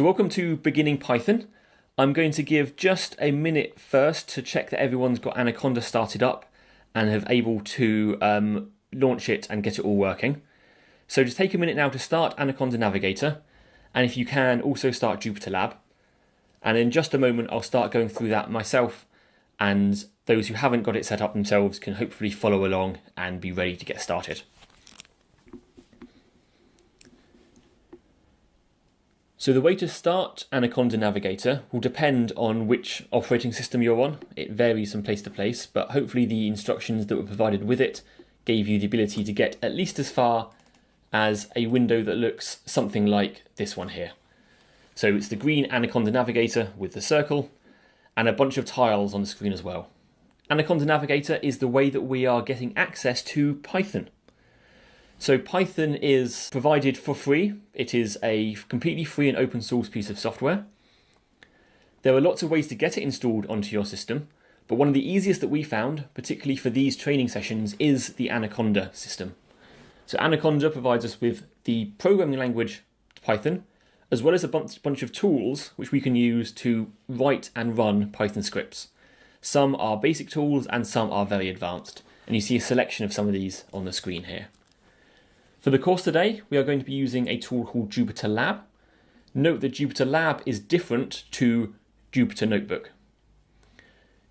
Welcome to Beginning Python. I'm going to give just a minute first to check that everyone's got Anaconda started up and have able to launch it and get it all working. So just take a minute now to start Anaconda Navigator, and if you can, also start JupyterLab. And in just a moment, I'll start going through that myself, and those who haven't got it set up themselves can hopefully follow along and be ready to get started. So the way to start Anaconda Navigator will depend on which operating system you're on. It varies from place to place, but hopefully the instructions that were provided with it gave you the ability to get at least as far as a window that looks something like this one here. So it's the green Anaconda Navigator with the circle and a bunch of tiles on the screen as well. Anaconda Navigator is the way that we are getting access to Python. So Python is provided for free. It is a completely free and open source piece of software. There are lots of ways to get it installed onto your system, but one of the easiest that we found, particularly for these training sessions, is the Anaconda system. So Anaconda provides us with the programming language Python, as well as a bunch of tools which we can use to write and run Python scripts. Some are basic tools and some are very advanced, and you see a selection of some of these on the screen here. For the course today, we are going to be using a tool called JupyterLab. Note that JupyterLab is different to Jupyter Notebook.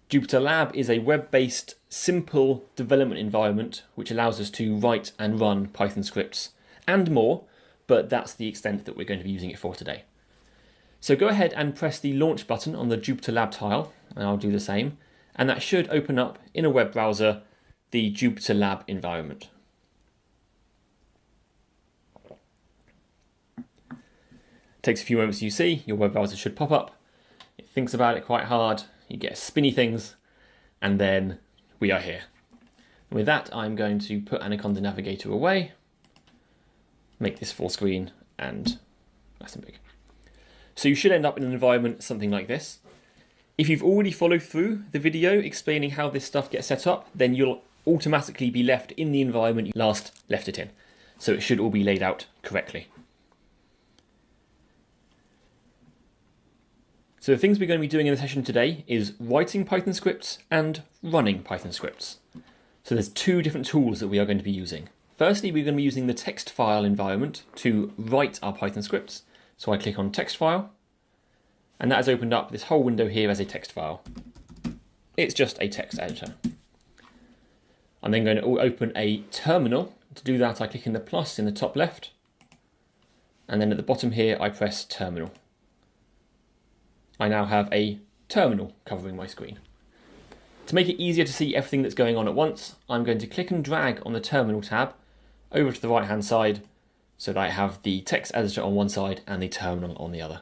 JupyterLab is a web-based, simple development environment which allows us to write and run Python scripts and more, but that's the extent that we're going to be using it for today. So go ahead and press the launch button on the JupyterLab tile, and I'll do the same, and that should open up in a web browser the JupyterLab environment. Takes a few moments, you see, your web browser should pop up. It thinks about it quite hard, you get spinny things, and then we are here. And with that, I'm going to put Anaconda Navigator away, make this full screen and nice and big. So you should end up in an environment something like this. If you've already followed through the video explaining how this stuff gets set up, then you'll automatically be left in the environment you last left it in. So it should all be laid out correctly. So the things we're going to be doing in the session today is writing Python scripts and running Python scripts. So there's two different tools that we are going to be using. Firstly, we're going to be using the text file environment to write our Python scripts. So I click on text file, and that has opened up this whole window here as a text file. It's just a text editor. I'm then going to open a terminal. To do that, I click in the plus in the top left, and then at the bottom here, I press terminal. I now have a terminal covering my screen. To make it easier to see everything that's going on at once, I'm going to click and drag on the terminal tab over to the right hand side so that I have the text editor on one side and the terminal on the other.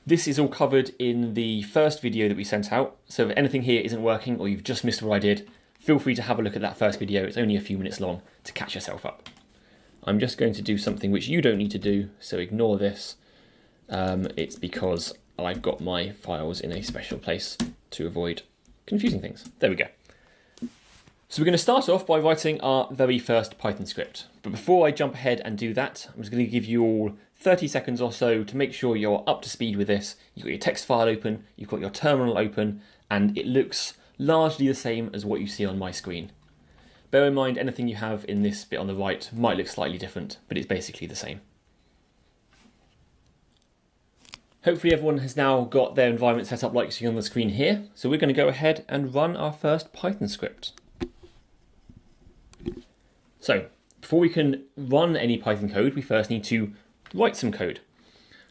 This is all covered in the first video that we sent out, so if anything here isn't working or you've just missed what I did, feel free to have a look at that first video. It's only a few minutes long to catch yourself up. I'm just going to do something which you don't need to do, so ignore this. It's because I've got my files in a special place to avoid confusing things. There we go. So we're going to start off by writing our very first Python script. But before I jump ahead and do that, I'm just going to give you all 30 seconds or so to make sure you're up to speed with this. You've got your text file open, you've got your terminal open, and it looks largely the same as what you see on my screen. Bear in mind, anything you have in this bit on the right might look slightly different, but it's basically the same. Hopefully everyone has now got their environment set up like you see on the screen here. So we're going to go ahead and run our first Python script. So before we can run any Python code, we first need to write some code.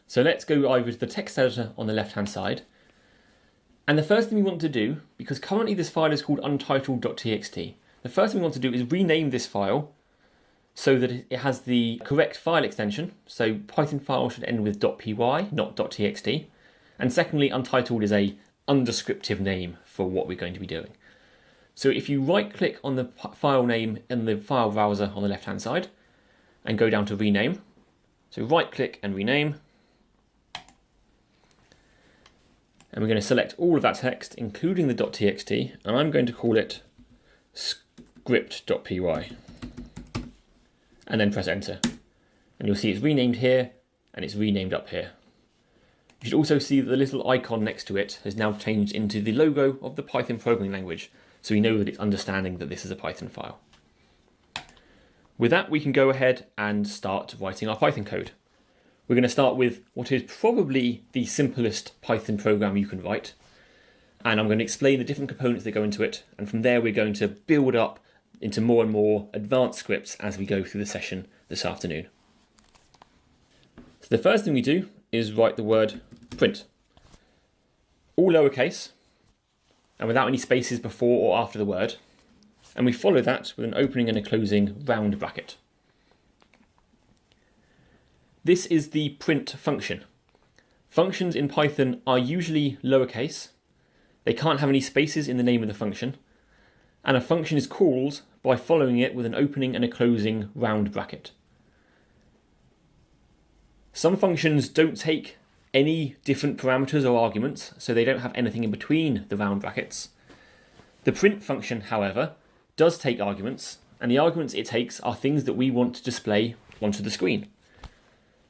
So let's go over to the text editor on the left-hand side. And the first thing we want to do, because currently this file is called untitled.txt, the first thing we want to do is rename this file so that it has the correct file extension. So Python file should end with .py, not .txt. And secondly, untitled is a undescriptive name for what we're going to be doing. So if you right click on the file name in the file browser on the left hand side and go down to rename. So right click and rename. And we're going to select all of that text, including the .txt, and I'm going to call it script.py. And then press enter. And you'll see it's renamed here and it's renamed up here. You should also see that the little icon next to it has now changed into the logo of the Python programming language, so we know that it's understanding that this is a Python file. With that, we can go ahead and start writing our Python code. We're going to start with what is probably the simplest Python program you can write, and I'm going to explain the different components that go into it, and from there we're going to build up into more and more advanced scripts as we go through the session this afternoon. So the first thing we do is write the word print. All lowercase, and without any spaces before or after the word, and we follow that with an opening and a closing round bracket. This is the print function. Functions in Python are usually lowercase. They can't have any spaces in the name of the function, and a function is called by following it with an opening and a closing round bracket. Some functions don't take any different parameters or arguments, so they don't have anything in between the round brackets. The print function, however, does take arguments, and the arguments it takes are things that we want to display onto the screen.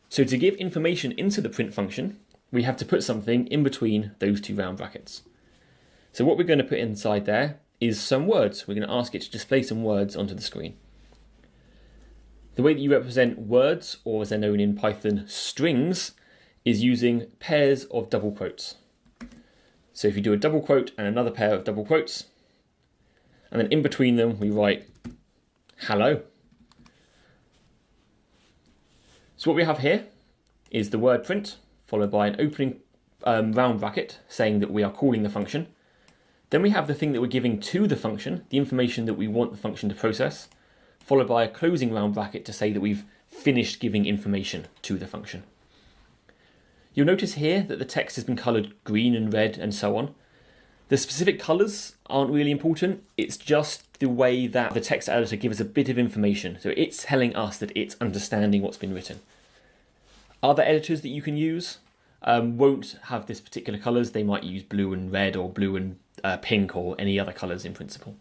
So to give information into the print function, we have to put something in between those two round brackets. So what we're going to put inside there is some words. We're going to ask it to display some words onto the screen. The way that you represent words, or as they're known in Python, strings, is using pairs of double quotes. So if you do a double quote and another pair of double quotes, and then in between them we write hello. So what we have here is the word print, followed by an opening round bracket saying that we are calling the function. Then we have the thing that we're giving to the function, the information that we want the function to process, followed by a closing round bracket to say that we've finished giving information to the function. You'll notice here that the text has been coloured green and red and so on. The specific colours aren't really important, it's just the way that the text editor gives us a bit of information, so it's telling us that it's understanding what's been written. Other editors that you can use won't have this particular colours. They might use blue and red or blue and pink or any other colours in principle.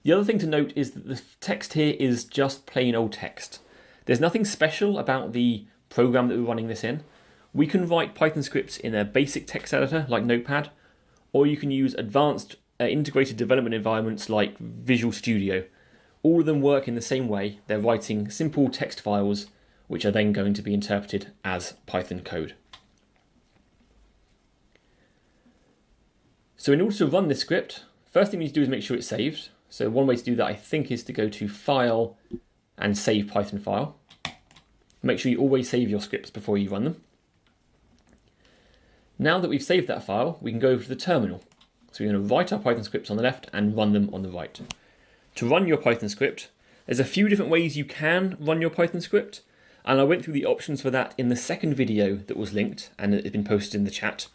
The other thing to note is that the text here is just plain old text. There's nothing special about the program that we're running this in. We can write Python scripts in a basic text editor like Notepad, or you can use advanced integrated development environments like Visual Studio. All of them work in the same way. They're writing simple text files which are then going to be interpreted as Python code. So in order to run this script, first thing we need to do is make sure it's saved. So one way to do that, I think, is to go to File and Save Python File. Make sure you always save your scripts before you run them. Now that we've saved that file, we can go over to the terminal. So we're going to write our Python scripts on the left and run them on the right. To run your Python script, there's a few different ways you can run your Python script, and I went through the options for that in the second video that was linked and it's been posted in the chat.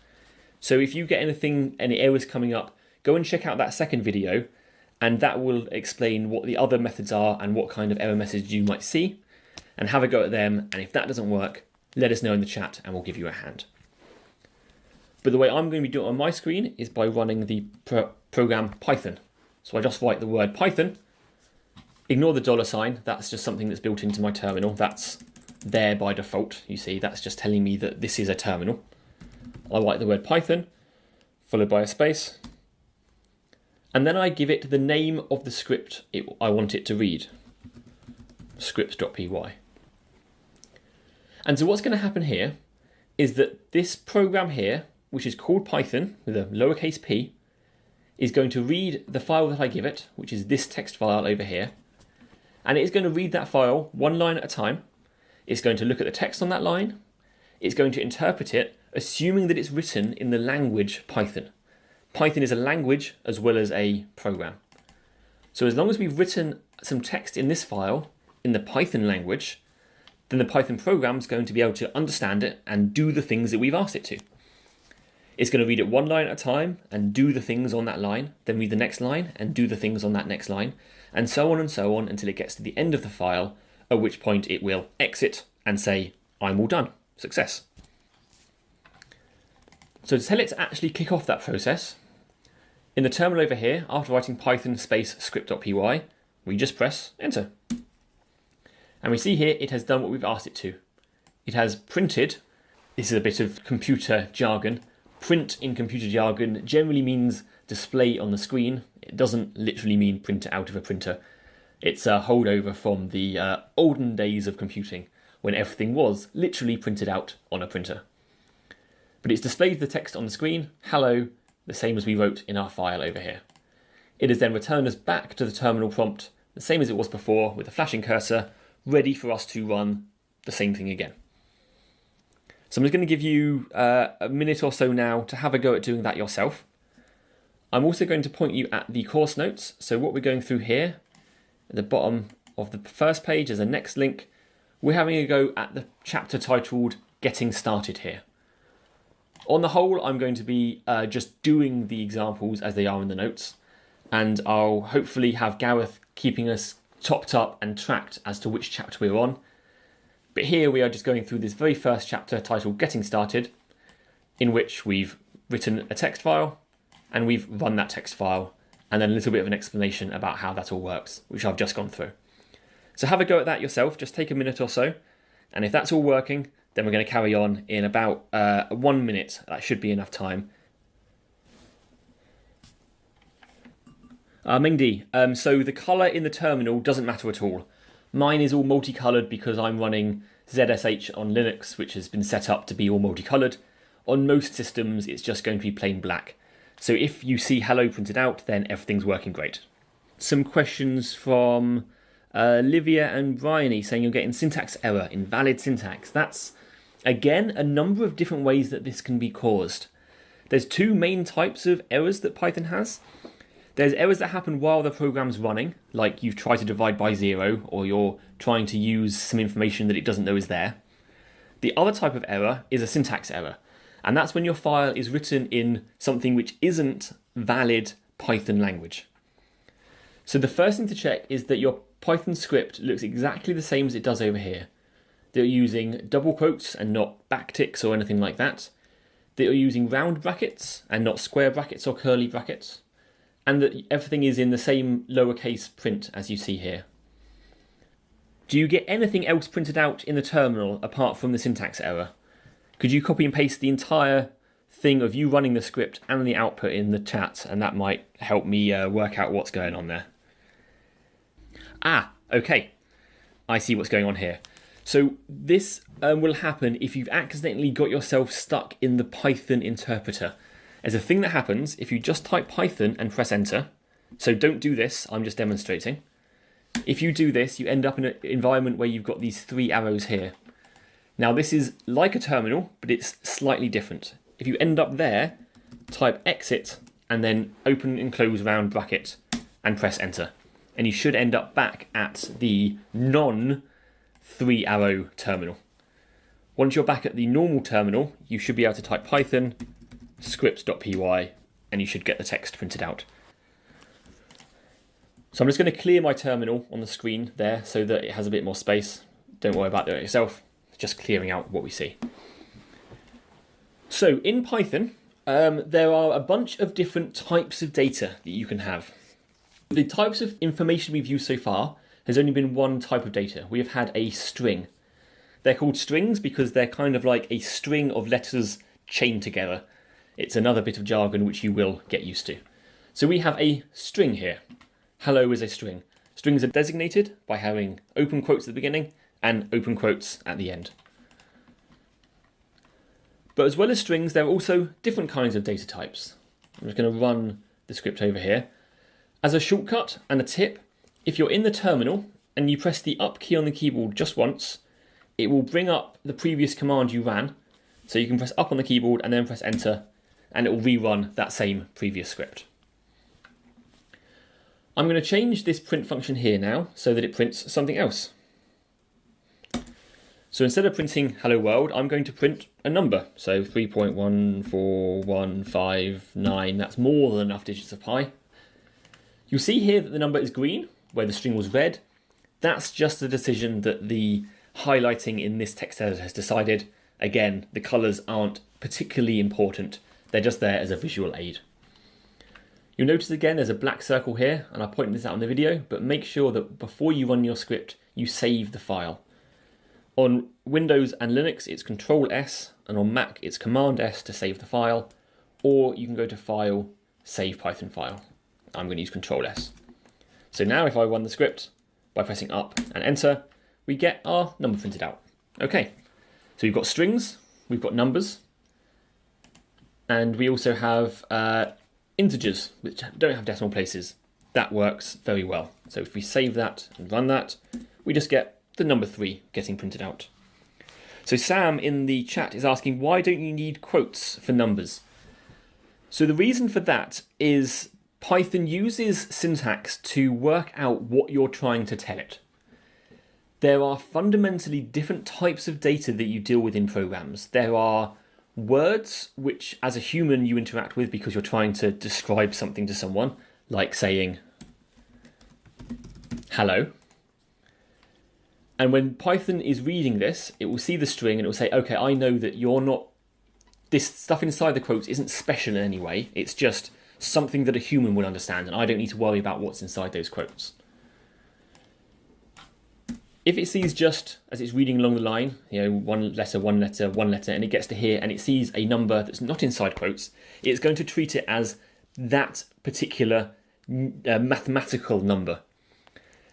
So if you get any errors coming up, go and check out that second video, and that will explain what the other methods are and what kind of error message you might see, and have a go at them, and if that doesn't work, let us know in the chat and we'll give you a hand. But the way I'm going to be doing it on my screen is by running the program Python. So I just write the word Python, ignore the $sign, that's just something that's built into my terminal, that's there by default, you see, that's just telling me that this is a terminal. I write the word Python, followed by a space, and then I give it the name of the script I want it to read, scripts.py. And so what's going to happen here is that this program here, which is called Python with a lowercase p, is going to read the file that I give it, which is this text file over here, and it is going to read that file one line at a time. It's going to look at the text on that line, it's going to interpret it, assuming that it's written in the language Python. Python is a language as well as a program. So as long as we've written some text in this file in the Python language, then the Python program is going to be able to understand it and do the things that we've asked it to. It's going to read it one line at a time and do the things on that line, then read the next line and do the things on that next line, and so on until it gets to the end of the file, at which point it will exit and say, I'm all done, success. So to tell it to actually kick off that process, in the terminal over here, after writing Python space script.py, we just press enter. And we see here it has done what we've asked it to. it has printed. This is a bit of computer jargon. Print in computer jargon generally means display on the screen. It doesn't literally mean print out of a printer. It's a holdover from the olden days of computing, when everything was literally printed out on a printer. But it's displayed the text on the screen, hello, the same as we wrote in our file over here. It has then returned us back to the terminal prompt, the same as it was before, with a flashing cursor, ready for us to run the same thing again. So I'm just going to give you a minute or so now to have a go at doing that yourself. I'm also going to point you at the course notes. So what we're going through here, at the bottom of the first page is a next link. We're having a go at the chapter titled Getting Started here. On the whole, I'm going to be just doing the examples as they are in the notes, and I'll hopefully have Gareth keeping us topped up and tracked as to which chapter we're on. But here we are just going through this very first chapter titled Getting Started, in which we've written a text file and we've run that text file, and then a little bit of an explanation about how that all works, which I've just gone through. So have a go at that yourself, just take a minute or so, and if that's all working, then we're going to carry on in about 1 minute. That should be enough time. Mingdi, so the colour in the terminal doesn't matter at all. Mine is all multicoloured because I'm running ZSH on Linux, which has been set up to be all multicoloured. On most systems, it's just going to be plain black. So if you see hello printed out, then everything's working great. Some questions from Livia and Bryony saying you're getting syntax error, invalid syntax. That's, again, a number of different ways that this can be caused. There's two main types of errors that Python has. There's errors that happen while the program's running, like you've tried to divide by 0, or you're trying to use some information that it doesn't know is there. The other type of error is a syntax error, and that's when your file is written in something which isn't valid Python language. So the first thing to check is that your Python script looks exactly the same as it does over here. That you're using double quotes and not backticks or anything like that. That you're using round brackets and not square brackets or curly brackets. And that everything is in the same lowercase print as you see here. Do you get anything else printed out in the terminal apart from the syntax error? Could you copy and paste the entire thing of you running the script and the output in the chat, and that might help me work out what's going on there. Okay. I see what's going on here. So this will happen if you've accidentally got yourself stuck in the Python interpreter. There's a thing that happens if you just type Python and press enter. So don't do this, I'm just demonstrating. If you do this, you end up in an environment where you've got these 3 arrows here. Now this is like a terminal, but it's slightly different. If you end up there, type exit and then open and close round bracket and press enter. And you should end up back at the non-3 arrow terminal. Once you're back at the normal terminal, you should be able to type Python script.py and you should get the text printed out. So I'm just going to clear my terminal on the screen there so that it has a bit more space. Don't worry about doing it yourself. Just clearing out what we see. So in Python, there are a bunch of different types of data that you can have. The types of information we've used so far has only been one type of data. We have had a string. They're called strings because they're kind of like a string of letters chained together. It's another bit of jargon which you will get used to. So we have a string here. Hello is a string. Strings are designated by having open quotes at the beginning and open quotes at the end. But as well as strings, there are also different kinds of data types. I'm just going to run the script over here. As a shortcut and a tip, if you're in the terminal and you press the up key on the keyboard just once, it will bring up the previous command you ran. So you can press up on the keyboard and then press enter, and it will rerun that same previous script. I'm going to change this print function here now so that it prints something else. So instead of printing hello world, I'm going to print a number. So 3.14159, that's more than enough digits of pi. You'll see here that the number is green, where the string was red. That's just a decision that the highlighting in this text editor has decided. Again, the colours aren't particularly important. They're just there as a visual aid. You'll notice again there's a black circle here, and I'll point this out in the video, but make sure that before you run your script, you save the file. On Windows and Linux, it's Control S, and on Mac, it's Command S to save the file, or you can go to File, Save Python File. I'm going to use Control S. So now if I run the script by pressing up and enter, we get our number printed out. Okay, so we've got strings, we've got numbers, and we also have integers, which don't have decimal places. That works very well. So if we save that and run that, we just get the number 3 getting printed out. So Sam in the chat is asking, why don't you need quotes for numbers? So the reason for that is Python uses syntax to work out what you're trying to tell it. There are fundamentally different types of data that you deal with in programs. There are words which as a human you interact with because you're trying to describe something to someone, like saying hello. And when Python is reading this, it will see the string and it will say, okay, I know that you're not, this stuff inside the quotes isn't special in any way. It's just something that a human would understand, and I don't need to worry about what's inside those quotes. If it sees just, as it's reading along the line, one letter, one letter, one letter, and it gets to here and it sees a number that's not inside quotes, it's going to treat it as that particular mathematical number.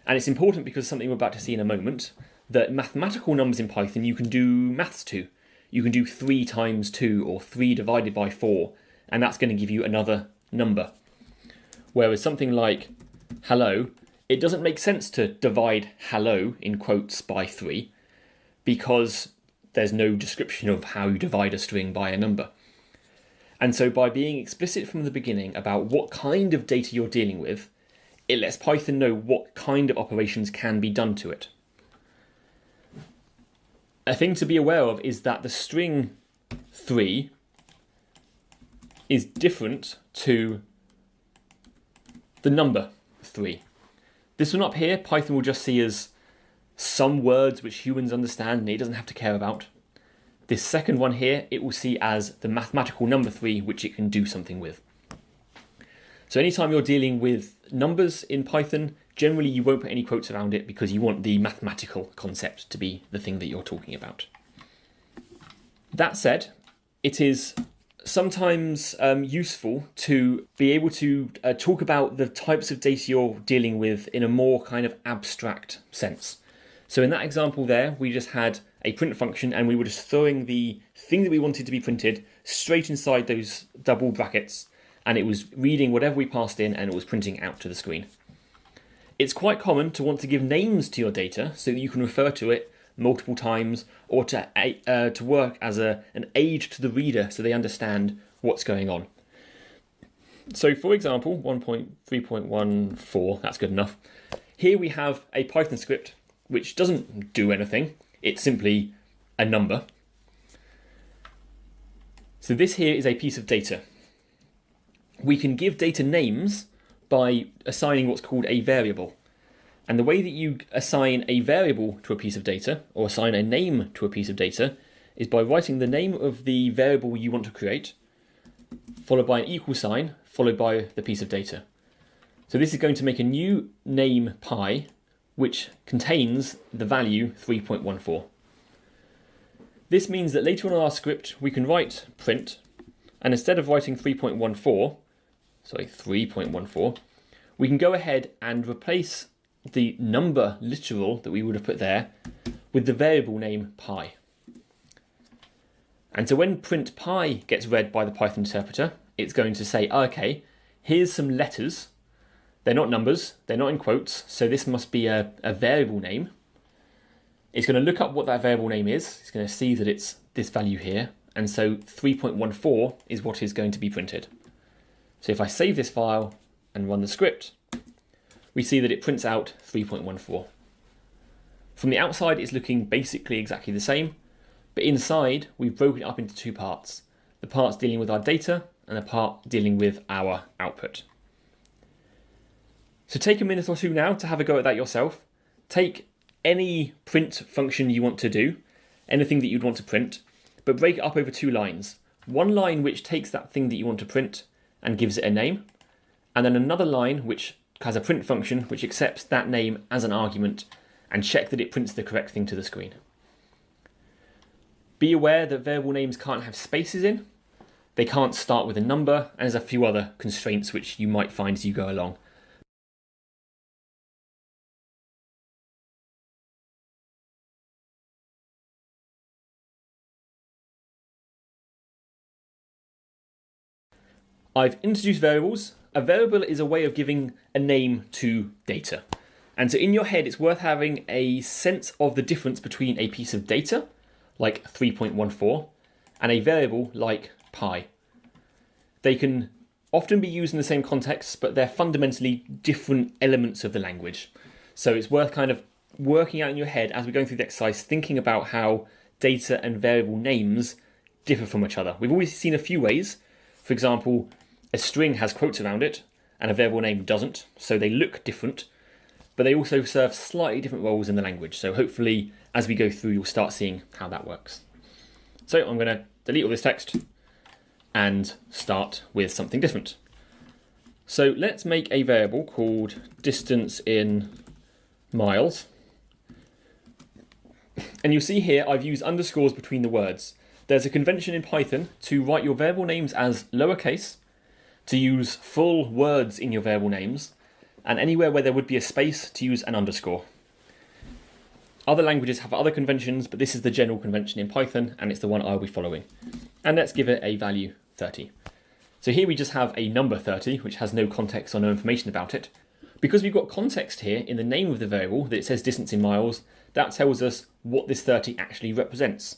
And it's important because something we're about to see in a moment, that mathematical numbers in Python you can do maths to. You can do 3 times 2 or 3 divided by 4, and that's going to give you another number. Whereas something like hello, it doesn't make sense to divide hello in quotes by 3 because there's no description of how you divide a string by a number. And so by being explicit from the beginning about what kind of data you're dealing with, it lets Python know what kind of operations can be done to it. A thing to be aware of is that the string 3 is different to the number 3. This one up here, Python will just see as some words which humans understand and it doesn't have to care about. This second one here, it will see as the mathematical number 3 which it can do something with. So anytime you're dealing with numbers in Python, generally you won't put any quotes around it because you want the mathematical concept to be the thing that you're talking about. That said, it is sometimes useful to be able to talk about the types of data you're dealing with in a more kind of abstract sense. So in that example there, we just had a print function and we were just throwing the thing that we wanted to be printed straight inside those double brackets, and it was reading whatever we passed in and it was printing out to the screen. It's quite common to want to give names to your data so that you can refer to it multiple times, or to work as an aid to the reader so they understand what's going on. So for example, 1.3.14, that's good enough. Here we have a Python script which doesn't do anything, it's simply a number. So this here is a piece of data. We can give data names by assigning what's called a variable. And the way that you assign a variable to a piece of data, or assign a name to a piece of data, is by writing the name of the variable you want to create, followed by an equal sign, followed by the piece of data. So this is going to make a new name pi, which contains the value 3.14. This means that later on in our script, we can write print, and instead of writing 3.14, we can go ahead and replace the number literal that we would have put there with the variable name pi. And so when print pi gets read by the Python interpreter, it's going to say, okay, here's some letters. They're not numbers, they're not in quotes, so this must be a variable name. It's going to look up what that variable name is. It's going to see that it's this value here. And so 3.14 is what is going to be printed. So if I save this file and run the script, we see that it prints out 3.14. From the outside, it's looking basically exactly the same, but inside, we've broken it up into two parts. The parts dealing with our data and the part dealing with our output. So take a minute or two now to have a go at that yourself. Take any print function you want to do, anything that you'd want to print, but break it up over two lines. One line which takes that thing that you want to print and gives it a name, and then another line which has a print function which accepts that name as an argument and check that it prints the correct thing to the screen. Be aware that variable names can't have spaces in, they can't start with a number, and there's a few other constraints which you might find as you go along. I've introduced variables. A variable is a way of giving a name to data. And so in your head, it's worth having a sense of the difference between a piece of data, like 3.14, and a variable like pi. They can often be used in the same context, but they're fundamentally different elements of the language. So it's worth kind of working out in your head as we're going through the exercise, thinking about how data and variable names differ from each other. We've always seen a few ways. For example, a string has quotes around it and a variable name doesn't, so they look different, but they also serve slightly different roles in the language. So hopefully as we go through, you'll start seeing how that works. So I'm going to delete all this text and start with something different. So let's make a variable called distance in miles. And you'll see here I've used underscores between the words. There's a convention in Python to write your variable names as lowercase, to use full words in your variable names, and anywhere where there would be a space to use an underscore. Other languages have other conventions, but this is the general convention in Python, and it's the one I'll be following. And let's give it a value 30. So here we just have a number 30, which has no context or no information about it. Because we've got context here in the name of the variable that it says distance in miles, that tells us what this 30 actually represents.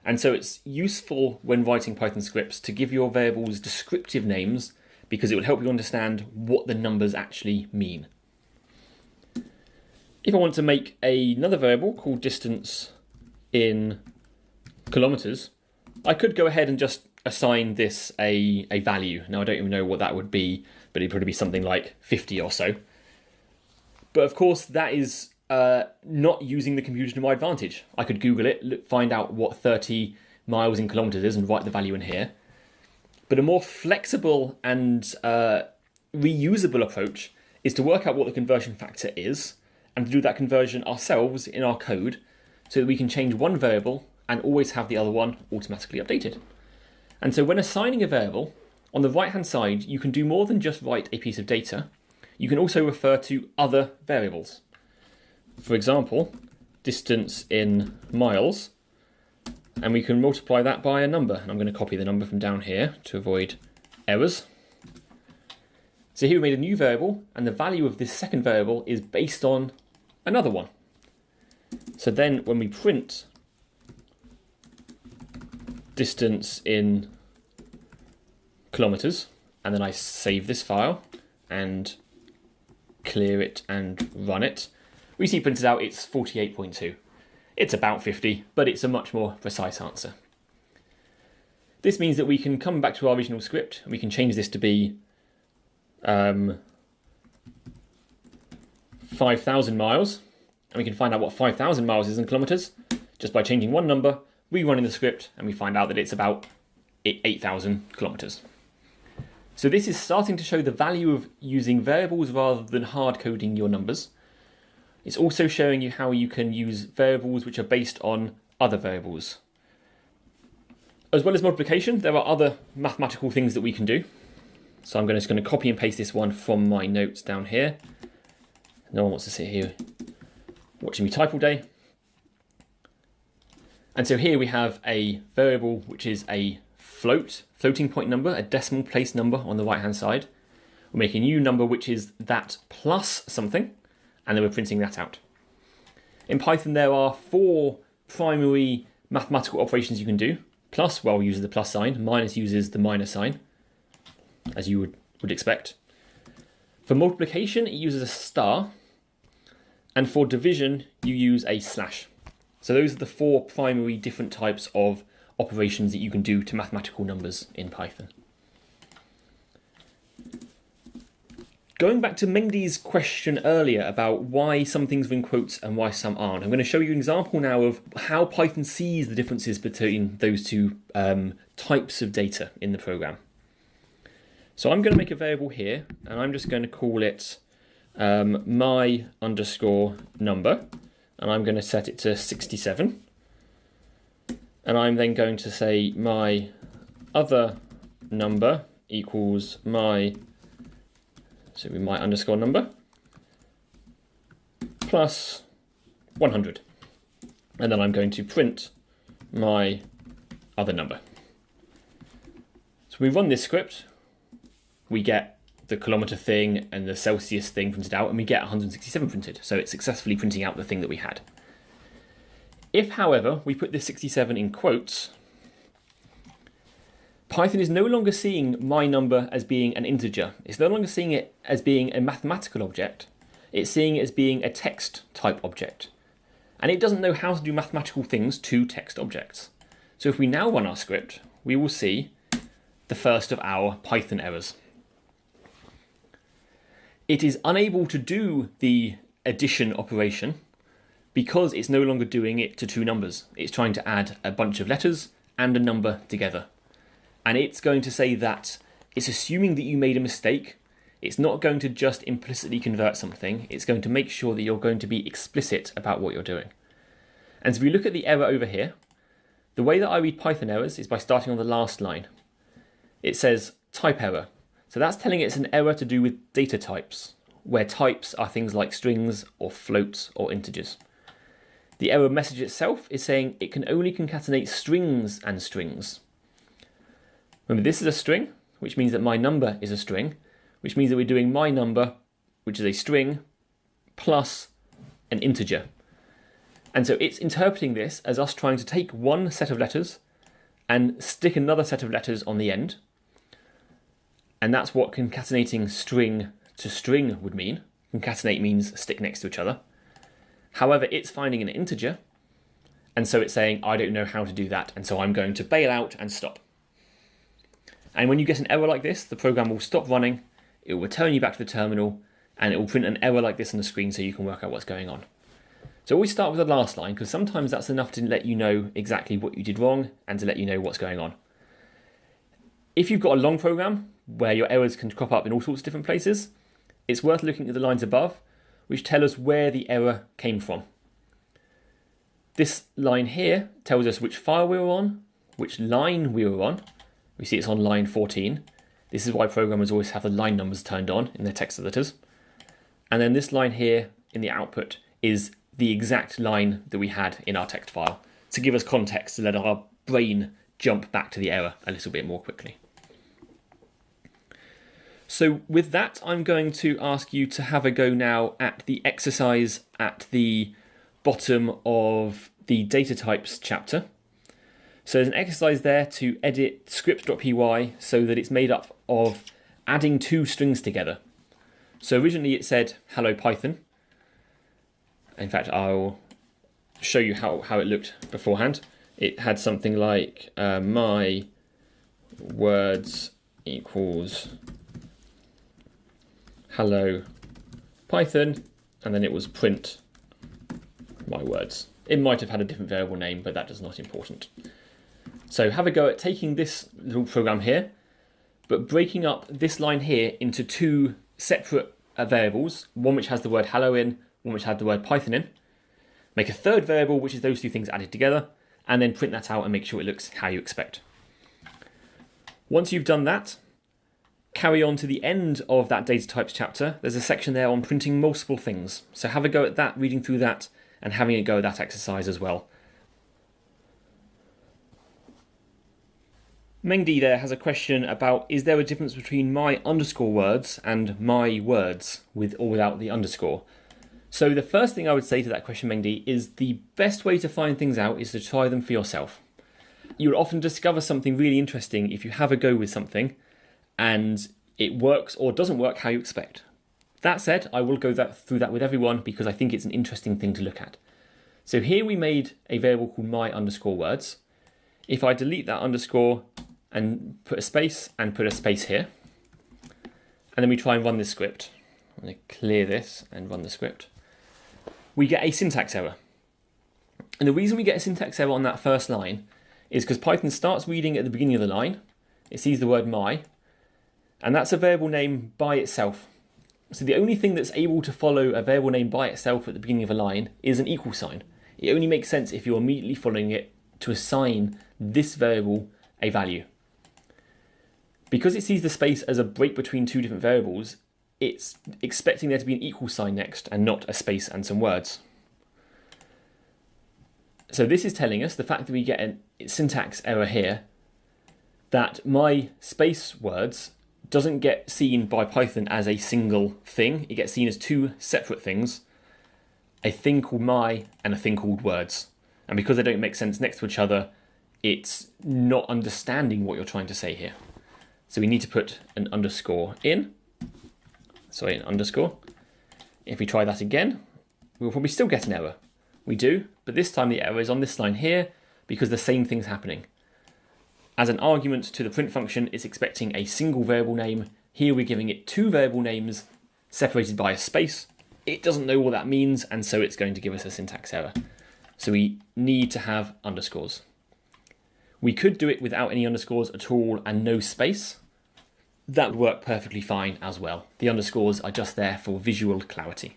And so it's useful when writing Python scripts to give your variables descriptive names, because it will help you understand what the numbers actually mean. If I want to make another variable called distance in kilometers, I could go ahead and just assign this a value. Now I don't even know what that would be, but it'd probably be something like 50 or so. But of course that is not using the computer to my advantage. I could Google it, find out what 30 miles in kilometers is and write the value in here. But a more flexible and reusable approach is to work out what the conversion factor is and to do that conversion ourselves in our code so that we can change one variable and always have the other one automatically updated. And so when assigning a variable, on the right-hand side, you can do more than just write a piece of data. You can also refer to other variables. For example, distance in miles, and we can multiply that by a number. And I'm going to copy the number from down here to avoid errors. So here we made a new variable, and the value of this second variable is based on another one. So then when we print distance in kilometers, and then I save this file and clear it and run it, we see printed out it's 48.2. It's about 50, but it's a much more precise answer. This means that we can come back to our original script and we can change this to be 5,000 miles, and we can find out what 5,000 miles is in kilometers just by changing one number, rerunning the script, and we find out that it's about 8,000 kilometers. So this is starting to show the value of using variables rather than hard coding your numbers. It's also showing you how you can use variables which are based on other variables. As well as multiplication, there are other mathematical things that we can do. So I'm just going to copy and paste this one from my notes down here. No one wants to sit here watching me type all day. And so here we have a variable which is a floating point number, a decimal place number on the right hand side. We're making a new number which is that plus something, and then we're printing that out. In Python there are 4 primary mathematical operations you can do. Plus, well, uses the plus sign. Minus uses the minus sign, as you would expect. For multiplication, it uses a star. And for division, you use a slash. So those are the 4 primary different types of operations that you can do to mathematical numbers in Python. Going back to Mendy's question earlier about why some things are in quotes and why some aren't, I'm going to show you an example now of how Python sees the differences between those two types of data in the program. So I'm going to make a variable here, and I'm just going to call it my underscore number, and I'm going to set it to 67. And I'm then going to say my other number equals my underscore number plus 100. And then I'm going to print my other number. So we run this script, we get the kilometre thing and the Celsius thing printed out, and we get 167 printed. So it's successfully printing out the thing that we had. If, however, we put this 67 in quotes, Python is no longer seeing my number as being an integer. It's no longer seeing it as being a mathematical object. It's seeing it as being a text type object. And it doesn't know how to do mathematical things to text objects. So if we now run our script, we will see the first of our Python errors. It is unable to do the addition operation because it's no longer doing it to two numbers. It's trying to add a bunch of letters and a number together. And it's going to say that it's assuming that you made a mistake. It's not going to just implicitly convert something. It's going to make sure that you're going to be explicit about what you're doing. And so if we look at the error over here, the way that I read Python errors is by starting on the last line. It says type error. So that's telling it it's an error to do with data types, where types are things like strings or floats or integers. The error message itself is saying it can only concatenate strings and strings. Remember, this is a string, which means that my number is a string, which means that we're doing my number, which is a string, plus an integer. And so it's interpreting this as us trying to take one set of letters and stick another set of letters on the end. And that's what concatenating string to string would mean. Concatenate means stick next to each other. However, it's finding an integer, and so it's saying, I don't know how to do that, and so I'm going to bail out and stop. And when you get an error like this, the program will stop running, it will return you back to the terminal, and it will print an error like this on the screen so you can work out what's going on. So always start with the last line, because sometimes that's enough to let you know exactly what you did wrong and to let you know what's going on. If you've got a long program where your errors can crop up in all sorts of different places, it's worth looking at the lines above, which tell us where the error came from. This line here tells us which file we were on, which line we were on. We see it's on line 14. This is why programmers always have the line numbers turned on in their text editors. And then this line here in the output is the exact line that we had in our text file to give us context, to let our brain jump back to the error a little bit more quickly. So with that, I'm going to ask you to have a go now at the exercise at the bottom of the data types chapter. So there's an exercise there to edit script.py so that it's made up of adding two strings together. So originally it said hello Python. In fact, I'll show you how it looked beforehand. It had something like my words equals hello Python, and then it was print my words. It might have had a different variable name, but that is not important. So have a go at taking this little program here, but breaking up this line here into two separate variables, one which has the word hello in, one which had the word Python in. Make a third variable, which is those two things added together, and then print that out and make sure it looks how you expect. Once you've done that, carry on to the end of that data types chapter. There's a section there on printing multiple things. So have a go at that, reading through that, and having a go at that exercise as well. Mengdi there has a question about, is there a difference between my underscore words and my words with or without the underscore? So the first thing I would say to that question, Mengdi, is the best way to find things out is to try them for yourself. You'll often discover something really interesting if you have a go with something and it works or doesn't work how you expect. That said, I will go through that with everyone because I think it's an interesting thing to look at. So here we made a variable called my underscore words. If I delete that underscore and put a space and put a space here, and then we try and run this script. I'm going to clear this and run the script. We get a syntax error. And the reason we get a syntax error on that first line is because Python starts reading at the beginning of the line. It sees the word my, and that's a variable name by itself. So the only thing that's able to follow a variable name by itself at the beginning of a line is an equal sign. It only makes sense if you're immediately following it to assign this variable a value. Because it sees the space as a break between two different variables, it's expecting there to be an equal sign next and not a space and some words. So this is telling us, the fact that we get a syntax error here, that my space words doesn't get seen by Python as a single thing. It gets seen as two separate things, a thing called my and a thing called words. And because they don't make sense next to each other, it's not understanding what you're trying to say here. So we need to put an underscore in. Sorry, an underscore. If we try that again, we'll probably still get an error. We do, but this time the error is on this line here because the same thing's happening. As an argument to the print function, it's expecting a single variable name. Here we're giving it two variable names separated by a space. It doesn't know what that means, and so it's going to give us a syntax error. So we need to have underscores. We could do it without any underscores at all and no space. That would work perfectly fine as well. The underscores are just there for visual clarity.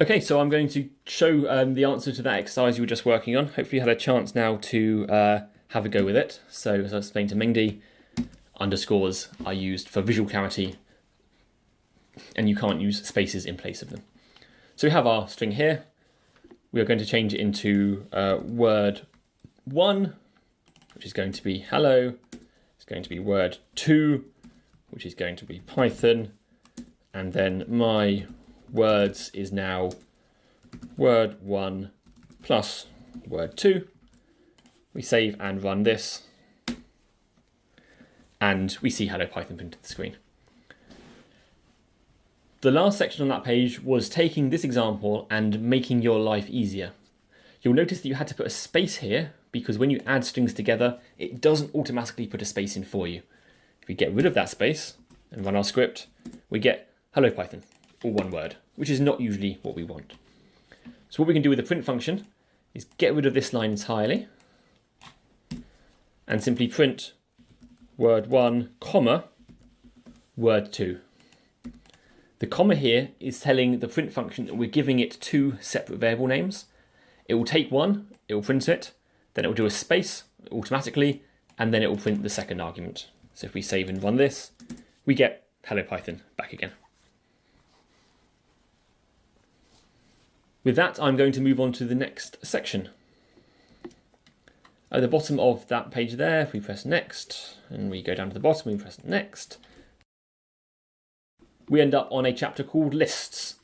Okay, so I'm going to show the answer to that exercise you were just working on. Hopefully you had a chance now to have a go with it. So as I explained to Mengdi, underscores are used for visual clarity and you can't use spaces in place of them. So we have our string here. We are going to change it into word 1, which is going to be hello. It's going to be word 2, which is going to be Python. And then my words is now word 1 plus word 2. We save and run this. And we see hello Python printed to the screen. The last section on that page was taking this example and making your life easier. You'll notice that you had to put a space here because when you add strings together, it doesn't automatically put a space in for you. If we get rid of that space and run our script, we get hello Python, all one word, which is not usually what we want. So what we can do with the print function is get rid of this line entirely and simply print word 1, comma, word 2. The comma here is telling the print function that we're giving it two separate variable names. It will take one, it will print it, then it will do a space automatically, and then it will print the second argument. So if we save and run this, we get hello Python back again. With that, I'm going to move on to the next section. At the bottom of that page there, if we press next, and we go down to the bottom, we press next, we end up on a chapter called lists.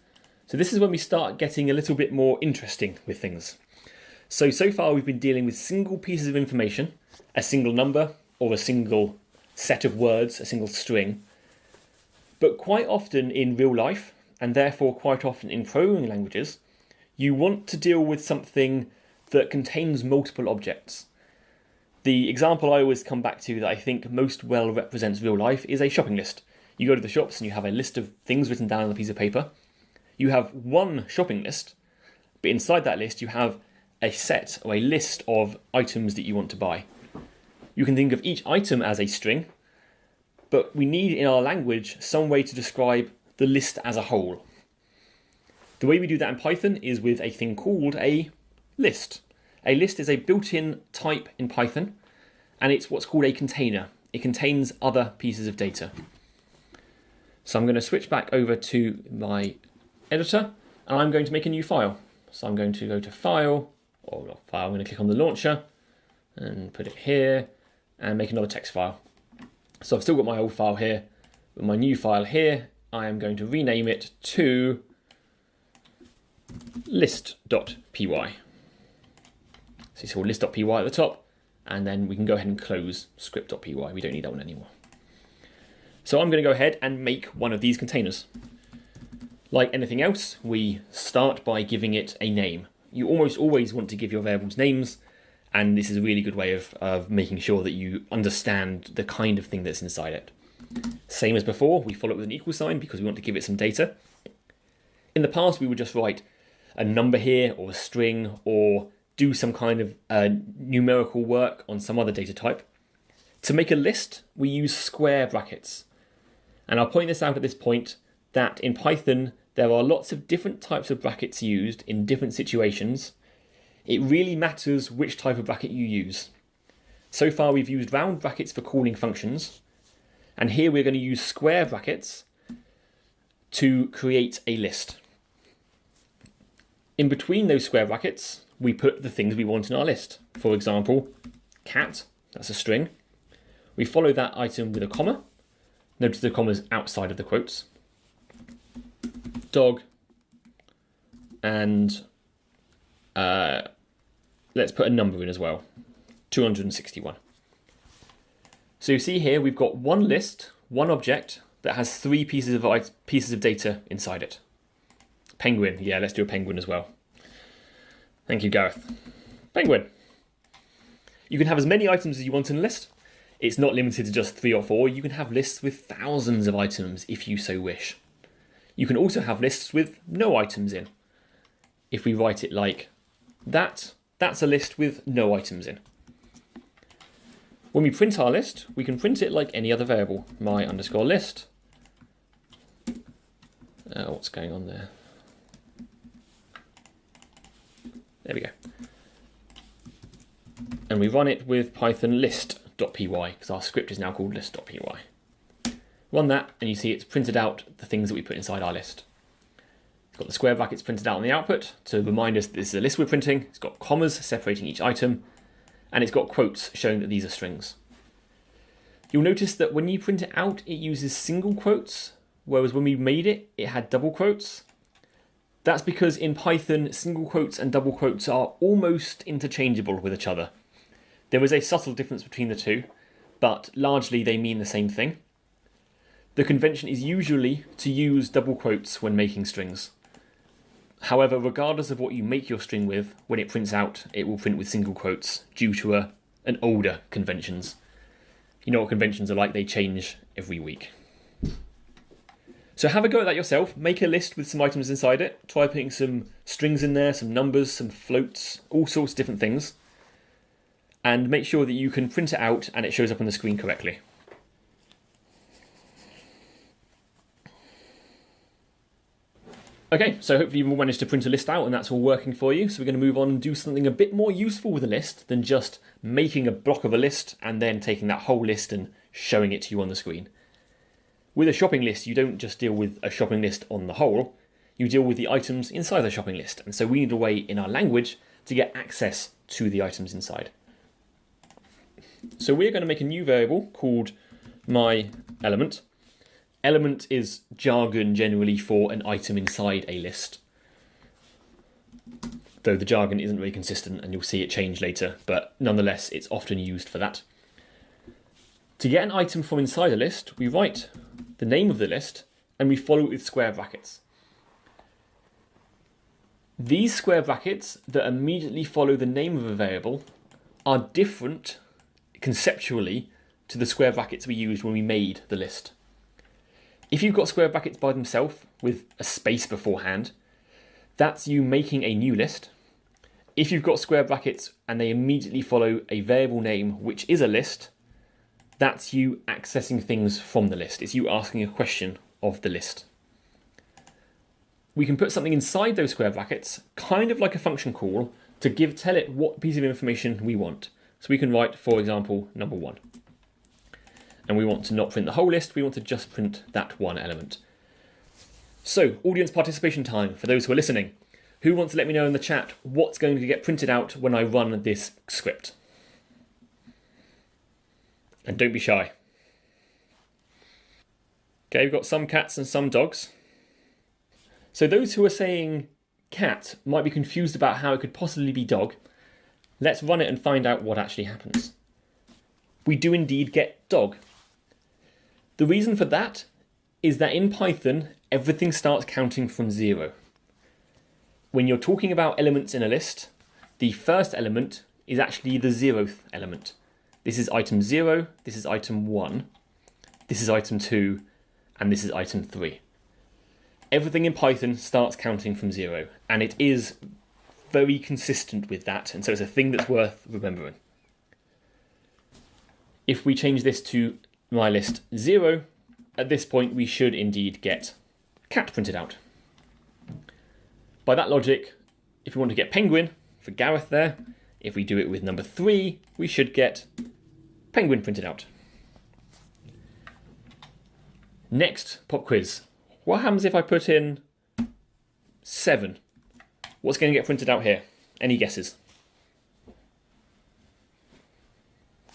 So this is when we start getting a little bit more interesting with things. So far we've been dealing with single pieces of information, a single number or a single set of words, a single string. But quite often in real life, and therefore quite often in programming languages, you want to deal with something that contains multiple objects. The example I always come back to that I think most well represents real life is a shopping list. You go to the shops and you have a list of things written down on a piece of paper. You have one shopping list, but inside that list you have a set or a list of items that you want to buy. You can think of each item as a string, but we need in our language some way to describe the list as a whole. The way we do that in Python is with a thing called a list. A list is a built-in type in Python, and it's what's called a container. It contains other pieces of data. So I'm going to switch back over to my editor, and I'm going to make a new file. So I'm going to go to File, or not File, I'm going to click on the launcher, and put it here, and make another text file. So I've still got my old file here, but my new file here, I am going to rename it to list.py. So it's called list.py at the top, and then we can go ahead and close script.py. We don't need that one anymore. So I'm going to go ahead and make one of these containers. Like anything else, we start by giving it a name. You almost always want to give your variables names, and this is a really good way of making sure that you understand the kind of thing that's inside it. Same as before, we follow it with an equal sign because we want to give it some data. In the past, we would just write a number here or a string or do some kind of numerical work on some other data type. To make a list, we use square brackets. And I'll point this out at this point that in Python, there are lots of different types of brackets used in different situations. It really matters which type of bracket you use. So far we've used round brackets for calling functions, and here we're going to use square brackets to create a list. In between those square brackets, we put the things we want in our list. For example, cat, that's a string. We follow that item with a comma. Notice the comma's outside of the quotes. Dog, and let's put a number in as well, 261. So you see here we've got one list, one object that has three pieces of data inside it. Penguin, yeah, let's do a penguin as well. Thank you, Gareth. Penguin. You can have as many items as you want in a list. It's not limited to just 3 or 4. You can have lists with thousands of items if you so wish. You can also have lists with no items in. If we write it like that, that's a list with no items in. When we print our list, we can print it like any other variable. My_list. What's going on there? There we go. And we run it with Python list.py because our script is now called list.py. Run that and you see it's printed out the things that we put inside our list. It's got the square brackets printed out on the output to remind us that this is a list we're printing. It's got commas separating each item, and it's got quotes showing that these are strings. You'll notice that when you print it out, it uses single quotes, whereas when we made it, it had double quotes. That's because in Python, single quotes and double quotes are almost interchangeable with each other. There is a subtle difference between the two, but largely they mean the same thing. The convention is usually to use double quotes when making strings. However, regardless of what you make your string with, when it prints out, it will print with single quotes due to an older conventions. You know what conventions are like, they change every week. So have a go at that yourself. Make a list with some items inside it. Try putting some strings in there, some numbers, some floats, all sorts of different things. And make sure that you can print it out and it shows up on the screen correctly. Okay, so hopefully you've all managed to print a list out and that's all working for you. So we're going to move on and do something a bit more useful with a list than just making a block of a list and then taking that whole list and showing it to you on the screen. With a shopping list, you don't just deal with a shopping list on the whole, you deal with the items inside the shopping list. And so we need a way in our language to get access to the items inside. So we're going to make a new variable called myElement. Element is jargon generally for an item inside a list. Though the jargon isn't very consistent and you'll see it change later, but nonetheless it's often used for that. To get an item from inside a list, we write the name of the list and we follow it with square brackets. These square brackets that immediately follow the name of a variable are different conceptually to the square brackets we used when we made the list. If you've got square brackets by themselves with a space beforehand, that's you making a new list. If you've got square brackets and they immediately follow a variable name which is a list, that's you accessing things from the list. It's you asking a question of the list. We can put something inside those square brackets, kind of like a function call, to tell it what piece of information we want. So we can write, for example, number 1. And we want to not print the whole list, we want to just print that one element. So, audience participation time for those who are listening. Who wants to let me know in the chat what's going to get printed out when I run this script? And don't be shy. Okay, we've got some cats and some dogs. So those who are saying cat might be confused about how it could possibly be dog. Let's run it and find out what actually happens. We do indeed get dog. The reason for that is that in Python, everything starts counting from 0. When you're talking about elements in a list, the first element is actually the 0th element. This is item 0, this is item 1, this is item 2, and this is item 3. Everything in Python starts counting from 0, and it is very consistent with that, and so it's a thing that's worth remembering. If we change this to myList 0, at this point we should indeed get cat printed out. By that logic, if we want to get penguin for Gareth there. If we do it with number 3, we should get penguin printed out. Next pop quiz. What happens if I put in 7? What's going to get printed out here? Any guesses?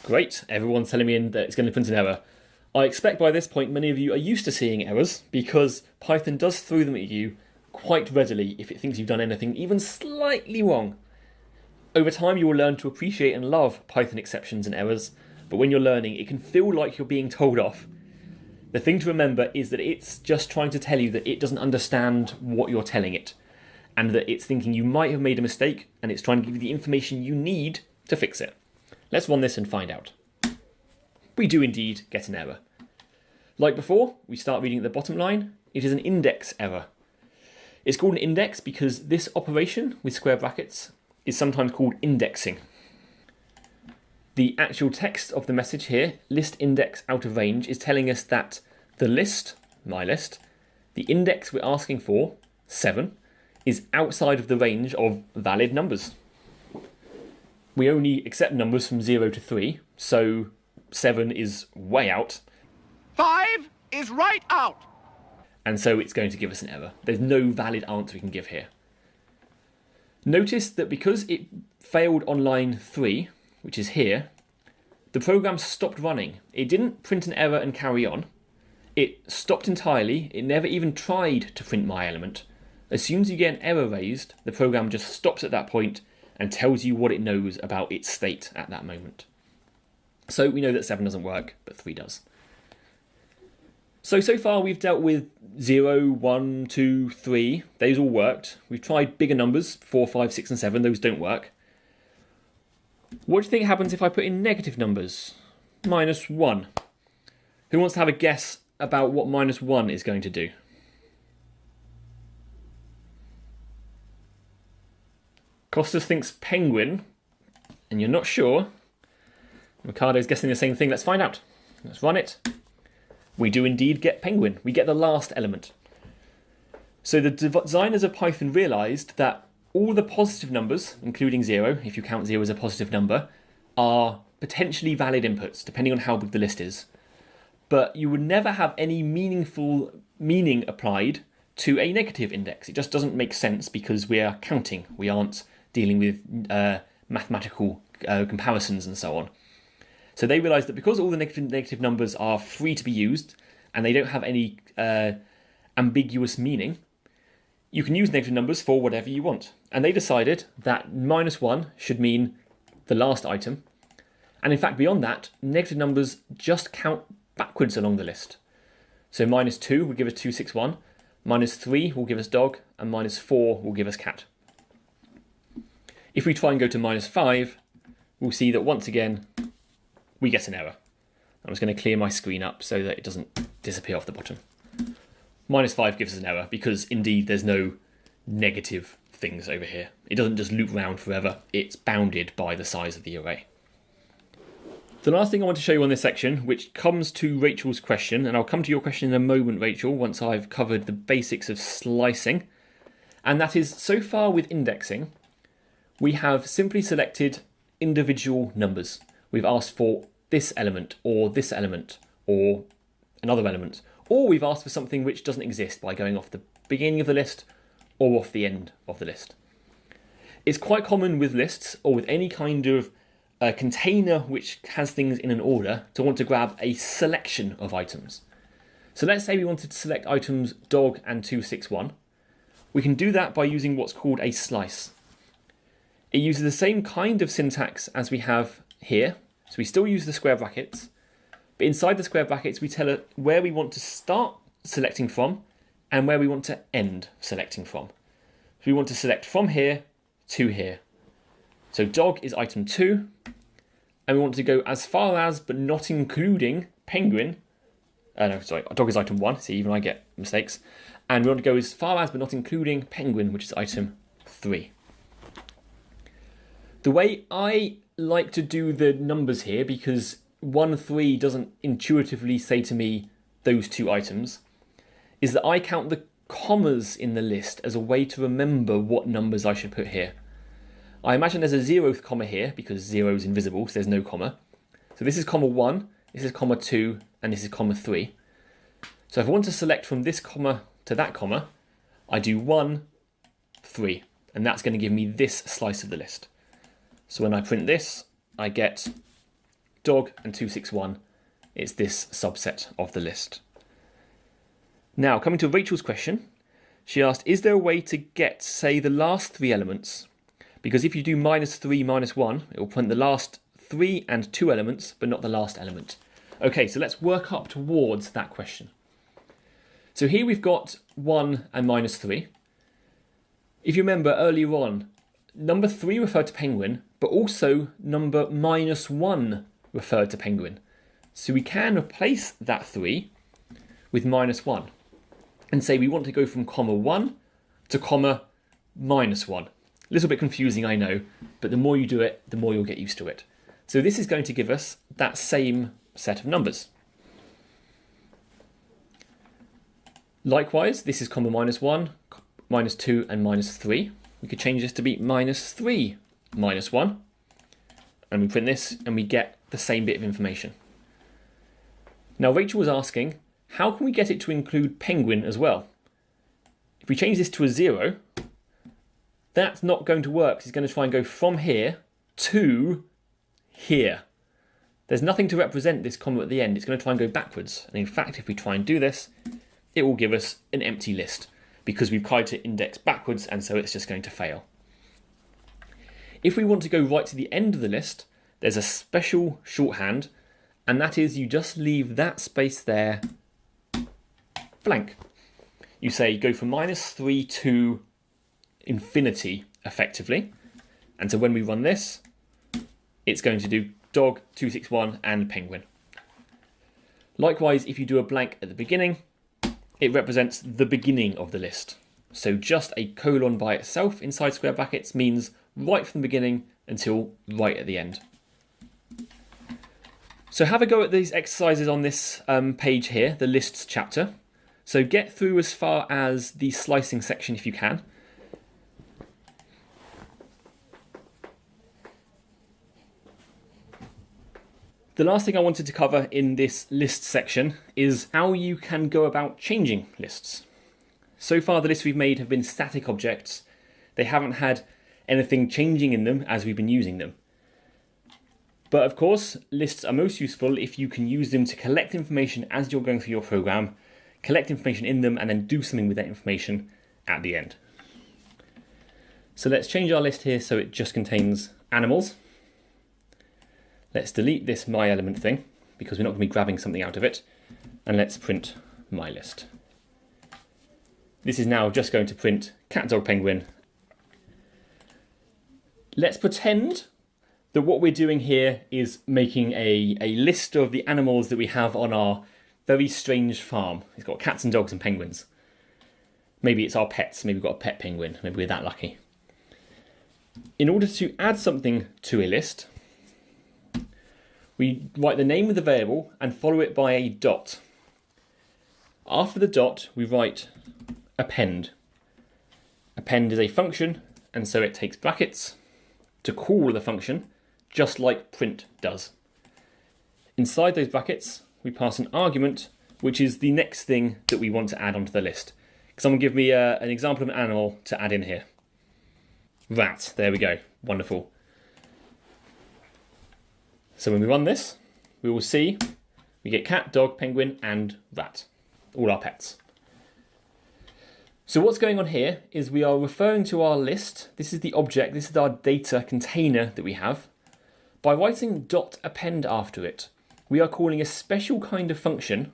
Great, everyone's telling me that it's going to print an error. I expect by this point many of you are used to seeing errors because Python does throw them at you quite readily if it thinks you've done anything even slightly wrong. Over time you will learn to appreciate and love Python exceptions and errors, but when you're learning it can feel like you're being told off. The thing to remember is that it's just trying to tell you that it doesn't understand what you're telling it, and that it's thinking you might have made a mistake and it's trying to give you the information you need to fix it. Let's run this and find out. We do indeed get an error. Like before, we start reading at the bottom line. It is an index error. It's called an index because this operation with square brackets is sometimes called indexing. The actual text of the message here, list index out of range, is telling us that the list, my list, the index we're asking for, 7, is outside of the range of valid numbers. We only accept numbers from 0 to 3, so 7 is way out. 5 is right out. And so it's going to give us an error. There's no valid answer we can give here. Notice that because it failed on line 3, which is here, the program stopped running. It didn't print an error and carry on. It stopped entirely. It never even tried to print my element. As soon as you get an error raised, the program just stops at that point and tells you what it knows about its state at that moment. So we know that 7 doesn't work, but 3 does. So far we've dealt with 0, 1, 2, 3. Those all worked. We've tried bigger numbers, 4, 5, 6 and 7. Those don't work. What do you think happens if I put in negative numbers? -1. Who wants to have a guess about what -1 is going to do? Costas thinks penguin, and you're not sure. Ricardo's guessing the same thing. Let's find out. Let's run it. We do indeed get penguin. We get the last element. So the designers of Python realised that all the positive numbers, including 0, if you count 0 as a positive number, are potentially valid inputs, depending on how big the list is. But you would never have any meaningful meaning applied to a negative index. It just doesn't make sense because we are counting. We aren't dealing with mathematical comparisons and so on. So they realised that because all the negative numbers are free to be used and they don't have any ambiguous meaning, you can use negative numbers for whatever you want. And they decided that -1 should mean the last item. And in fact, beyond that, negative numbers just count backwards along the list. So -2 will give us 261, -3 will give us dog, and -4 will give us cat. If we try and go to -5, we'll see that once again, we get an error. I'm just going to clear my screen up so that it doesn't disappear off the bottom. -5 gives us an error because indeed there's no negative things over here. It doesn't just loop around forever. It's bounded by the size of the array. The last thing I want to show you on this section, which comes to Rachel's question, and I'll come to your question in a moment, Rachel, once I've covered the basics of slicing, and that is, so far with indexing, we have simply selected individual numbers. We've asked for this element, or another element, or we've asked for something which doesn't exist by going off the beginning of the list or off the end of the list. It's quite common with lists or with any kind of container which has things in an order to want to grab a selection of items. So let's say we wanted to select items dog and 261. We can do that by using what's called a slice. It uses the same kind of syntax as we have here. So we still use the square brackets, but inside the square brackets we tell it where we want to start selecting from and where we want to end selecting from. So we want to select from here to here. So dog is item 2, and we want to go as far as, but not including, penguin. Dog is item 1, see, even I get mistakes. And we want to go as far as, but not including, penguin, which is item 3. The way I like to do the numbers here, because 1, 3 doesn't intuitively say to me those two items, is that I count the commas in the list as a way to remember what numbers I should put here. I imagine there's a 0th comma here because 0 is invisible, so there's no comma. So this is comma 1, this is comma 2, and this is comma 3. So if I want to select from this comma to that comma, I do 1, 3, and that's going to give me this slice of the list. So when I print this, I get dog and 261. It's this subset of the list. Now, coming to Rachel's question, she asked, is there a way to get, say, the last 3 elements? Because if you do -3, -1, it will print the last 3 and 2 elements, but not the last element. Okay, so let's work up towards that question. So here we've got 1 and -3. If you remember earlier on, number 3 referred to penguin, but also number -1 referred to penguin. So we can replace that 3 with -1 and say we want to go from comma 1 to comma -1. A little bit confusing, I know, but the more you do it, the more you'll get used to it. So this is going to give us that same set of numbers. Likewise, this is comma -1, -2, and -3. We could change this to be -3, -1, and we print this, and we get the same bit of information. Now, Rachel was asking, how can we get it to include penguin as well? If we change this to a 0, that's not going to work. It's going to try and go from here to here. There's nothing to represent this comma at the end. It's going to try and go backwards. And in fact, if we try and do this, it will give us an empty list because we've tried to index backwards, and so it's just going to fail. If we want to go right to the end of the list, there's a special shorthand, and that is you just leave that space there blank. You say go from -3 to infinity, effectively. And so when we run this, it's going to do dog, 261, and penguin. Likewise, if you do a blank at the beginning, it represents the beginning of the list. So just a colon by itself inside square brackets means right from the beginning until right at the end. So have a go at these exercises on this page here, the lists chapter. So get through as far as the slicing section if you can. The last thing I wanted to cover in this list section is how you can go about changing lists. So far the lists we've made have been static objects. They haven't had anything changing in them as we've been using them. But of course, lists are most useful if you can use them to collect information as you're going through your program, collect information in them, and then do something with that information at the end. So let's change our list here so it just contains animals. Let's delete this my element thing because we're not going to be grabbing something out of it. And let's print my list. This is now just going to print cat, dog, penguin. Let's pretend that what we're doing here is making a list of the animals that we have on our very strange farm. It's got cats and dogs and penguins. Maybe it's our pets. Maybe we've got a pet penguin. Maybe we're that lucky. In order to add something to a list, we write the name of the variable and follow it by a dot. After the dot, we write append. Append is a function, and so it takes brackets to call the function, just like print does. Inside those brackets, we pass an argument, which is the next thing that we want to add onto the list. Someone give me an example of an animal to add in here. Rat, there we go, wonderful. So when we run this, we will see we get cat, dog, penguin, and rat, all our pets. So what's going on here is we are referring to our list. This is the object, this is our data container that we have. By writing .append after it, we are calling a special kind of function,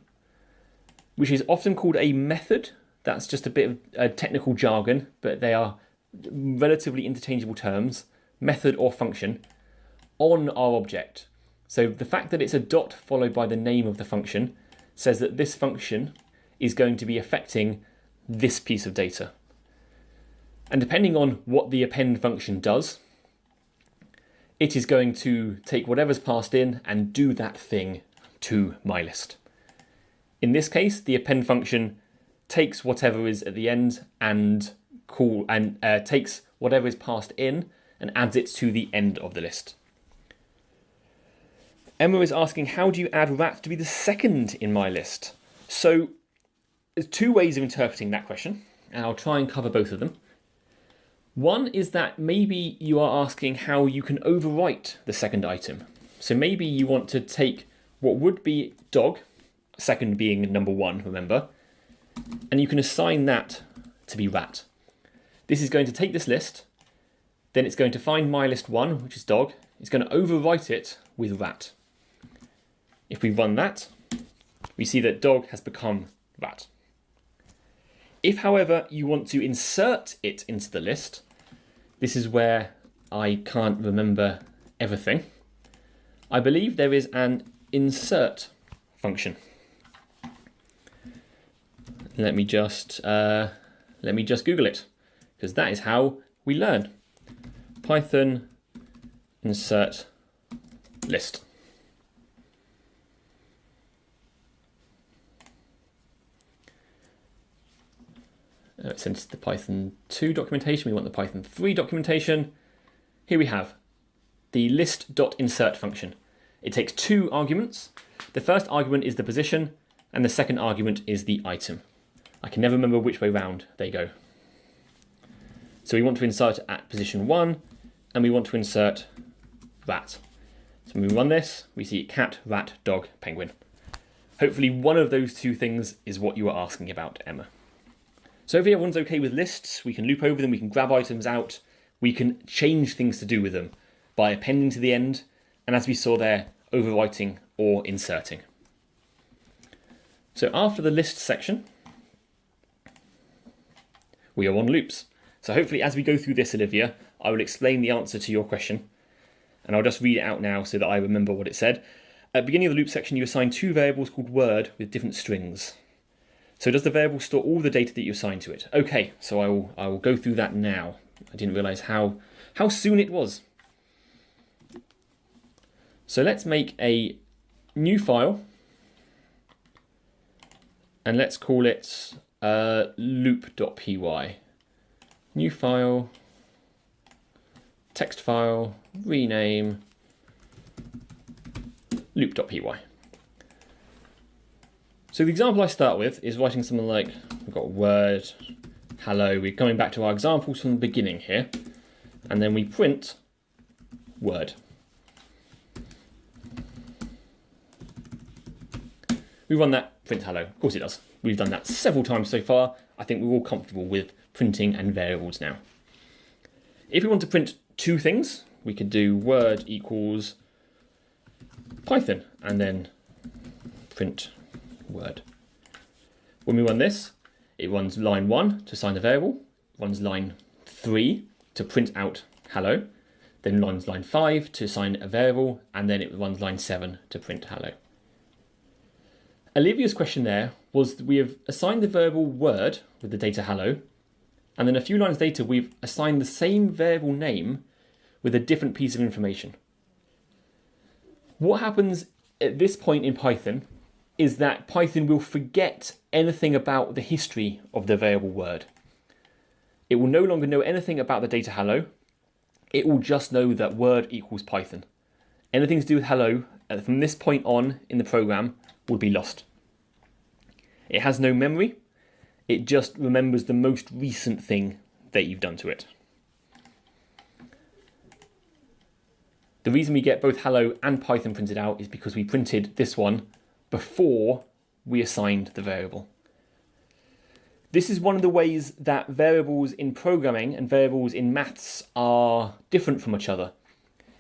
which is often called a method. That's just a bit of technical jargon, but they are relatively interchangeable terms, method or function, on our object. So the fact that it's a dot followed by the name of the function says that this function is going to be affecting this piece of data. And depending on what the append function does, it is going to take whatever's passed in and do that thing to my list. In this case, the append function takes whatever is at the end and takes whatever is passed in and adds it to the end of the list. Emma is asking, how do you add rat to be the second in my list? So there's two ways of interpreting that question, and I'll try and cover both of them. One is that maybe you are asking how you can overwrite the second item. So maybe you want to take what would be dog, second being number 1, remember, and you can assign that to be rat. This is going to take this list, then it's going to find my list 1, which is dog, it's going to overwrite it with rat. If we run that, we see that dog has become rat. If, however, you want to insert it into the list, this is where I can't remember everything. I believe there is an insert function. Let me just Google it, because that is how we learn. Python insert list. Since the Python 2 documentation, we want the Python 3 documentation. Here we have the list.insert function. It takes 2 arguments. The first argument is the position, and the second argument is the item. I can never remember which way round they go. So we want to insert at position 1, and we want to insert rat. So when we run this, we see cat, rat, dog, penguin. Hopefully one of those 2 things is what you are asking about, Emma. So if everyone's okay with lists, we can loop over them, we can grab items out, we can change things to do with them by appending to the end, and as we saw there, overwriting or inserting. So after the list section, we are on loops. So hopefully as we go through this, Olivia, I will explain the answer to your question, and I'll just read it out now so that I remember what it said. At the beginning of the loop section, you assign 2 variables called word with different strings. So does the variable store all the data that you assign to it? Okay, so I will go through that now. I didn't realise how soon it was. So let's make a new file, and let's call it loop.py. New file, text file, rename, loop.py. So the example I start with is writing something like, we've got word, hello, we're coming back to our examples from the beginning here, and then we print word. We run that, print hello, of course it does. We've done that several times so far. I think we're all comfortable with printing and variables now. If we want to print 2 things, we could do word equals Python, and then print word. When we run this, it runs line 1 to assign the variable, runs line 3 to print out hello, then runs line 5 to assign a variable, and then it runs line 7 to print hello. Olivia's question there was that we have assigned the variable word with the data hello, and then a few lines later we've assigned the same variable name with a different piece of information. What happens at this point in Python is that Python will forget anything about the history of the variable word. It will no longer know anything about the data hello. It will just know that word equals Python. Anything to do with hello from this point on in the program will be lost. It has no memory. It just remembers the most recent thing that you've done to it. The reason we get both hello and Python printed out is because we printed this one before we assigned the variable. This is one of the ways that variables in programming and variables in maths are different from each other.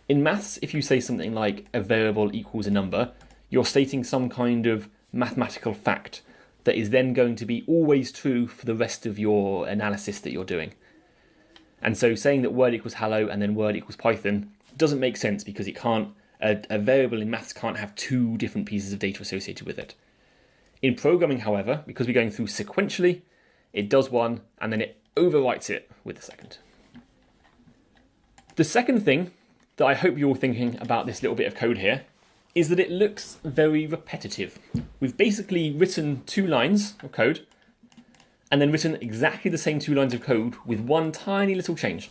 In maths, if you say something like a variable equals a number, you're stating some kind of mathematical fact that is then going to be always true for the rest of your analysis that you're doing. And so saying that word equals hello and then word equals Python doesn't make sense because it can't. A variable in maths can't have 2 different pieces of data associated with it. In programming, however, because we're going through sequentially, it does one and then it overwrites it with the second. The second thing that I hope you're thinking about this little bit of code here is that it looks very repetitive. We've basically written 2 lines of code and then written exactly the same 2 lines of code with one tiny little change.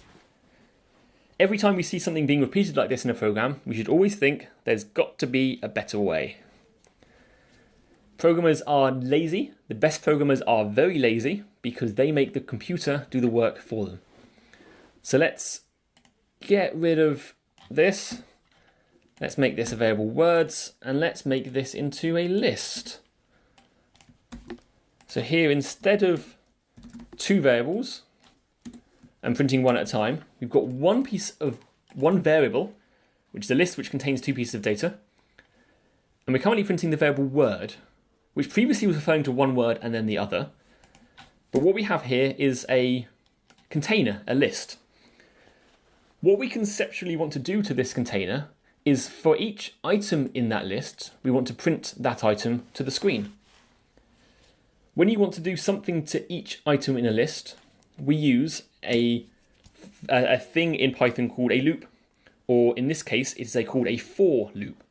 Every time we see something being repeated like this in a program, we should always think there's got to be a better way. Programmers are lazy. The best programmers are very lazy because they make the computer do the work for them. So let's get rid of this. Let's make this a variable words, and let's make this into a list. So here, instead of two variables and printing one at a time, we've got one variable, which is a list which contains two pieces of data. And we're currently printing the variable word, which previously was referring to one word and then the other. But what we have here is a container, a list. What we conceptually want to do to this container is for each item in that list, we want to print that item to the screen. When you want to do something to each item in a list, we use a thing in Python called a loop, or in this case, it's called a for loop,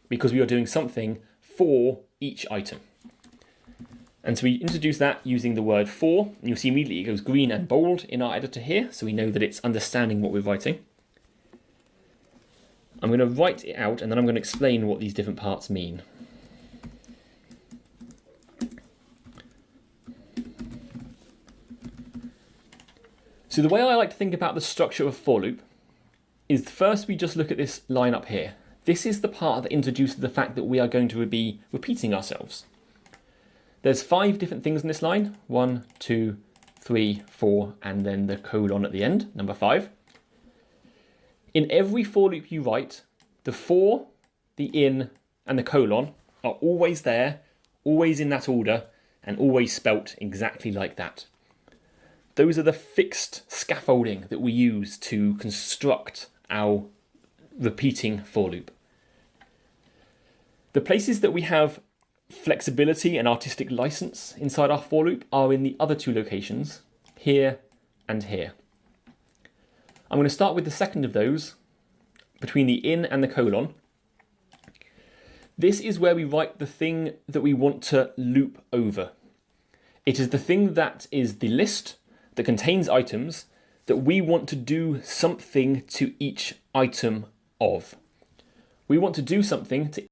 because we are doing something for each item. And so we introduce that using the word for, and you'll see immediately it goes green and bold in our editor here, so we know that it's understanding what we're writing. I'm going to write it out, and then I'm going to explain what these different parts mean. So the way I like to think about the structure of a for loop is first we just look at this line up here. This is the part that introduces the fact that we are going to be repeating ourselves. There's 5 different things in this line. 1, 2, 3, 4, and then the colon at the end, number 5. In every for loop you write, the for, the in, and the colon are always there, always in that order, and always spelt exactly like that. Those are the fixed scaffolding that we use to construct our repeating for loop. The places that we have flexibility and artistic license inside our for loop are in the other 2 locations, here and here. I'm going to start with the second of those, between the in and the colon. This is where we write the thing that we want to loop over. It is the thing that is the list that contains items that we want to do something to each item of. We want to do something to